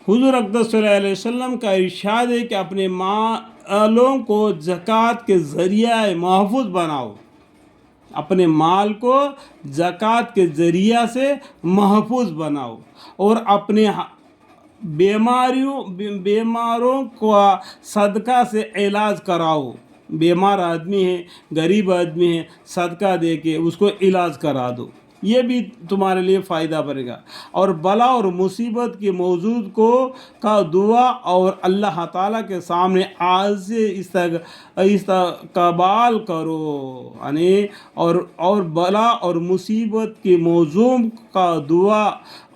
حضور اقدس صلی اللہ علیہ وسلم کا ارشاد ہے کہ اپنے مالوں کو زکوٰۃ کے ذریعہ محفوظ بناؤ، اپنے مال کو زکوٰۃ کے ذریعہ سے محفوظ بناؤ، اور اپنے بیماروں کو صدقہ سے علاج کراؤ۔ بیمار آدمی ہے، غریب آدمی ہے، صدقہ دے کے اس کو علاج کرا دو، یہ بھی تمہارے لیے فائدہ بنے گا۔ اور بلا اور مصیبت کے موجود کا دعا اور اللہ تعالیٰ کے سامنے عاجز استقبال کرو، یعنی اور بلا اور مصیبت کے موجود کا دعا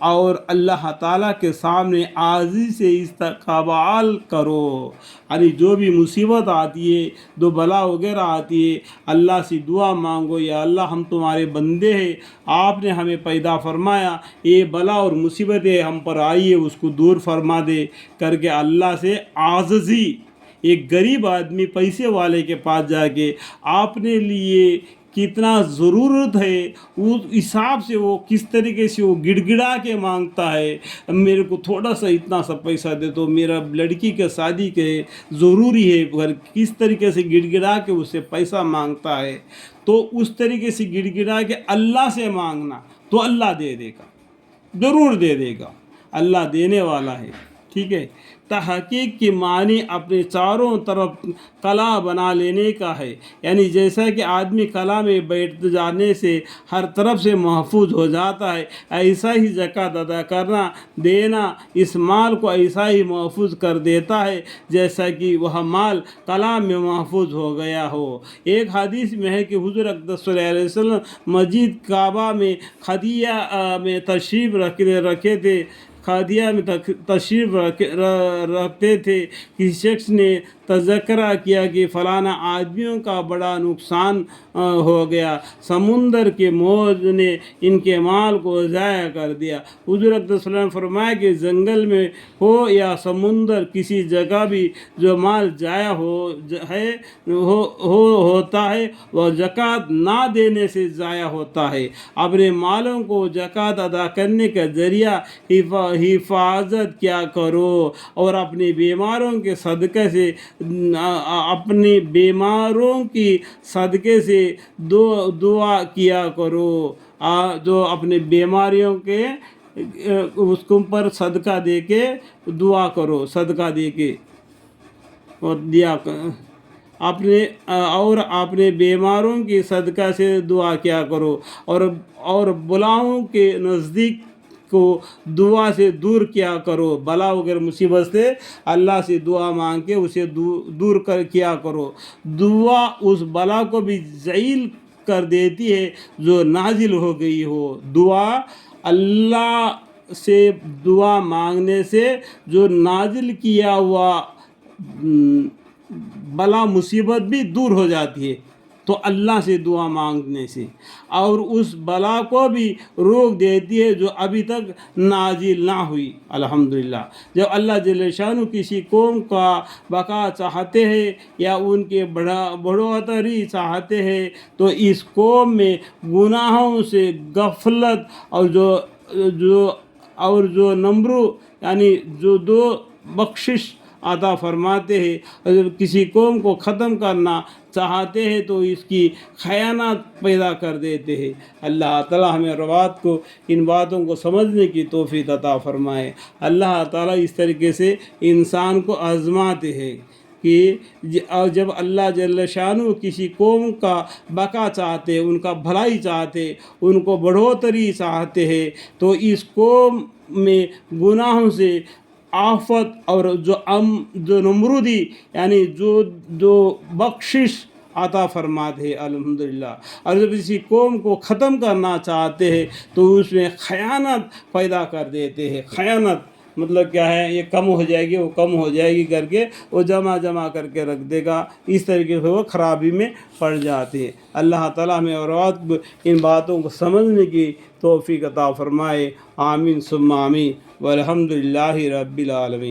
اور اللہ تعالیٰ کے سامنے عاجزی سے استقبال کرو، یعنی جو بھی مصیبت آتی ہے، جو بلا وغیرہ آتی ہے، اللہ سے دعا مانگو، یا اللہ ہم تمہارے بندے ہیں، آپ نے ہمیں پیدا فرمایا، یہ بلا اور مصیبتیں ہم پر آئی ہے اس کو دور فرما دے کر کے اللہ سے عاجزی۔ ایک غریب آدمی پیسے والے کے پاس جا کے آپ نے لیے کتنا ضرورت ہے اس حساب سے وہ کس طریقے سے وہ گڑ گڑا کے مانگتا ہے، میرے کو تھوڑا سا اتنا سا پیسہ دے تو میرا لڑکی کے شادی کے ضروری ہے، پر کس طریقے سے گڑ گڑا کے اس سے پیسہ مانگتا ہے، تو اس طریقے سے گڑ گڑا کے اللہ سے مانگنا تو اللہ دے دے گا، ضرور دے دے گا، اللہ دینے والا ہے، ٹھیک ہے۔ تحقیق کی معنی اپنے چاروں طرف قلعہ بنا لینے کا ہے، یعنی جیسا کہ آدمی قلعہ میں بیٹھ جانے سے ہر طرف سے محفوظ ہو جاتا ہے، ایسا ہی زکوٰۃ ادا کرنا دینا اس مال کو ایسا ہی محفوظ کر دیتا ہے جیسا کہ وہ مال قلعہ میں محفوظ ہو گیا ہو۔ ایک حدیث میں ہے کہ حضور اقدس صلی اللہ علیہ وسلم مسجد کعبہ میں خدیہ میں تشریف رکھے تھے، خادیہ میں تشریف رکھتے تھے، کسی شخص نے تذکرہ کیا کہ فلانا آدمیوں کا بڑا نقصان ہو گیا، سمندر کے موج نے ان کے مال کو ضائع کر دیا۔ حضور اقدس صلی اللہ علیہ وسلم فرمایا کہ جنگل میں ہو یا سمندر، کسی جگہ بھی جو مال ضائع ہوتا ہے وہ زکوٰۃ نہ دینے سے ضائع ہوتا ہے۔ اپنے مالوں کو زکوٰۃ ادا کرنے کا ذریعہ حفاظت کیا کرو، اور اپنے بیماروں کے صدقے سے دعا کیا کرو، جو اپنے بیماریوں کے اس کے اوپر صدقہ دے کے دعا کرو، صدقہ دے کے اور دیا اپنے بیماروں کی صدقہ سے دعا کیا کرو، اور بلاؤں کے نزدیک کو دعا سے دور کیا کرو، بلا وغیرہ مصیبت سے اللہ سے دعا مانگ کے اسے دور کیا کرو۔ دعا اس بلا کو بھی ذلیل کر دیتی ہے جو نازل ہو گئی ہو۔ دعا اللہ سے دعا مانگنے سے جو نازل کیا ہوا بلا مصیبت بھی دور ہو جاتی ہے، تو اللہ سے دعا مانگنے سے، اور اس بلا کو بھی روک دیتی ہے جو ابھی تک نازل نہ ہوئی۔ الحمدللہ، جب اللہ جل شانہ کسی قوم کا بقا چاہتے ہیں یا ان کے بڑھوتری چاہتے ہیں تو اس قوم میں گناہوں سے غفلت اور جو نمبر یعنی جو دو بخشش عطا فرماتے ہیں، اگر کسی قوم کو ختم کرنا چاہتے ہیں تو اس کی خیانت پیدا کر دیتے ہیں۔ اللہ تعالیٰ ہمیں روات کو ان باتوں کو سمجھنے کی توفیق عطا فرمائے۔ اللہ تعالیٰ اس طریقے سے انسان کو آزماتے ہیں کہ جب اللہ جل شانہ کسی قوم کا بقا چاہتے، ان کا بھلائی چاہتے، ان کو بڑھوتری چاہتے ہیں، تو اس قوم میں گناہوں سے آفت اور جو نمرودی یعنی جو بخشش عطا فرماتے ہیں۔ الحمدللہ، اور جب کسی قوم کو ختم کرنا چاہتے ہیں تو اس میں خیانت پیدا کر دیتے ہیں۔ خیانت مطلب کیا ہے؟ یہ کم ہو جائے گی، وہ کم ہو جائے گی کر کے وہ جمع کر کے رکھ دے گا، اس طریقے سے وہ خرابی میں پڑ جاتے ہیں۔ اللہ تعالیٰ ہمیں اور ان باتوں کو سمجھنے کی توفیق عطا فرمائے۔ آمین ثم آمین، والحمدللہ رب العالمین۔